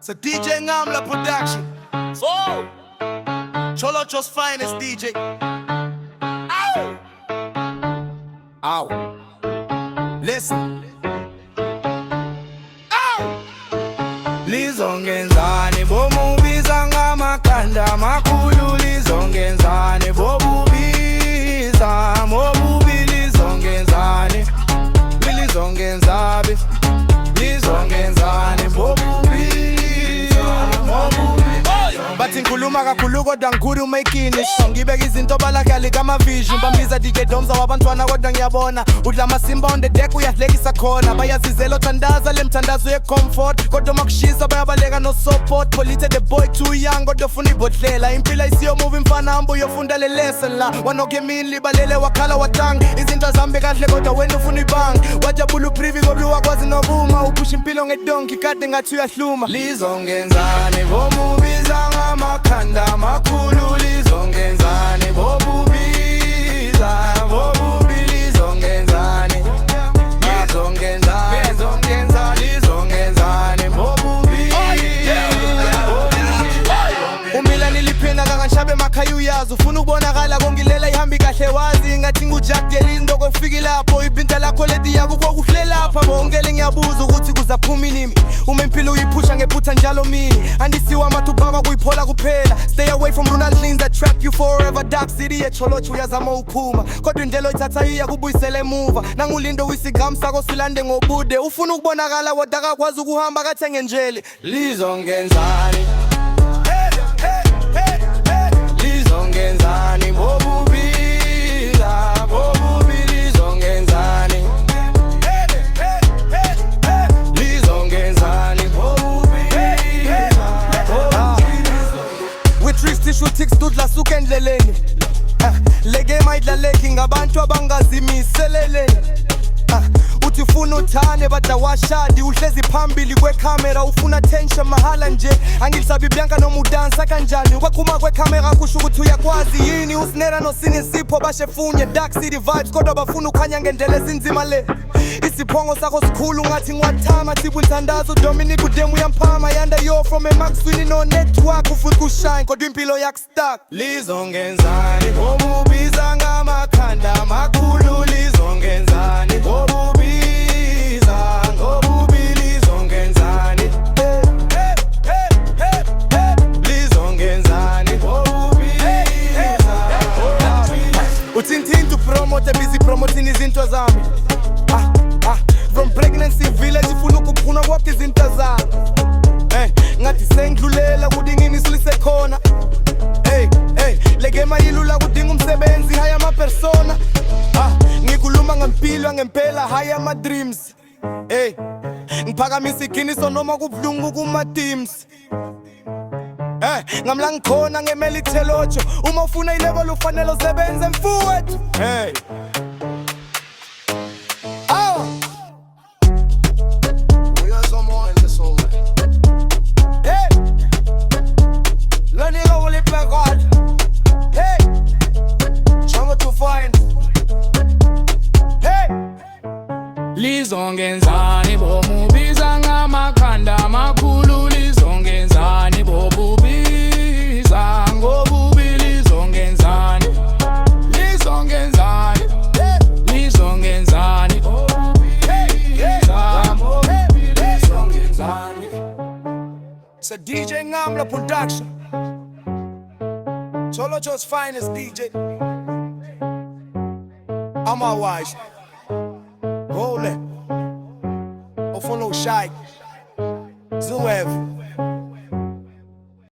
It's a DJ Ngamla production. So, Cholocho's finest DJ. Ow! Ow. Listen. Ow! Lizongenzani bomubiza ngamakanda makhulu lizongenzani bobubiza mobubi lizongenzani lizongenzabi lizongenzani bobubiza mobubi bathi ngikhuluma kakhulu kodwa ngikhuluma iqiniso ngibeka izinto balakali kama-vision bambiza DJ Domza wabantwana kodwa ngiyabona udla amasimba on the deck uyahlekisa khona bayazizela othandaza le mthandazo ye-comfort kodwa makushisa bayabaleka no-support polite the boy too young kodwa funa ibhodlela impila isiyomuva imfana hamba uyofunda le lesson la wanokho emini libalele wakhala watanga izinto zambe kahle kodwa wena ufuna ibanga wajabula uprivi kodwa wakwazi nobuma uphusha impilo ngedonki kade ngathi uyahluma lizongenzani bomubiza ngamakhanda makhulu lizongenzani bobubiza bobubi lizongenzani lizongenzani lizongenzani bobubiza umila niliphina kanganshabe emakhaya uyazi ufuna ukubonakala kongilela ihambi kahle wazi ngathi nguJack Delindo kofika lapho ibinta lakho ledi yako kokuhle lapha bongele ngiyabuza ukuthi kuzaphuma inimi uma impilo uyiphusha ngephutha njalo mini andisiwa amathubaba kuyiphola kuphela stay away from Ronaldinho that trap you forever dark city echolocho uyazama uphuma kodwa indlela oyithatha iya kubuyisela emuva nangulindo wisigam sako silande ngobude ufuna ukubonakala kodwa akakwazi ukuhamba kathenge njele lizongenzani lizongenzani bobubiza bobubi lizongenzani lizongenzani bobubiza with tricks tissue ticks dudla suka endleleni le game ayidlaleki ngabantu abangazimiseleleni uthi ufuna uthane bada washadi uhlezi phambili kwekhamera ufuna attention mahala nje angilisabi byanka noma udansa kanjani kwakhuma kwekhamera kusho ukuthi uyakwazi yini usinera nosinisipho bashefunye dark city vibes kodwa bafuna ukhanya ngendlela ezinzima le isiphongo sakho sikhulu ngathi ngiwathama thibu nthandazo Dominic udemu yamphama yanda yo from eMaxwini no network ufuthi kushine kodwa impilo yakstuck lizongenzani bomubiza ngamakhanda makhulu lizongenzani bobubiza ngobubi lizongenzani lizongenzani bobubiza uthintin to promote busy promoting izinto zami from pregnancy village ifuna ukuphuna kwakhe izinto zami ngathi sengidlulela kudingini silisekhona le game ayilula kudinga umsebenzi haya ama persona ngikhuluma ngempilo ngempela haya ama dreams ngiphakamisa iqiniso noma kubhlungu kuma teams ngamla ngikhona ngemeli thelocho uma ufuna ilevel ufanele usebenze mfowethu lizongenzani bomubiza ngamakhanda makhulu lizongenzani bobubiza ngobubi lizongenzani lizongenzani lizongenzani bobubiza ngobubi lizongenzani. It's a DJ Ngamla production. Cholocho's finest DJ. I'm all wise. Rolling, or for no shy, Zuev.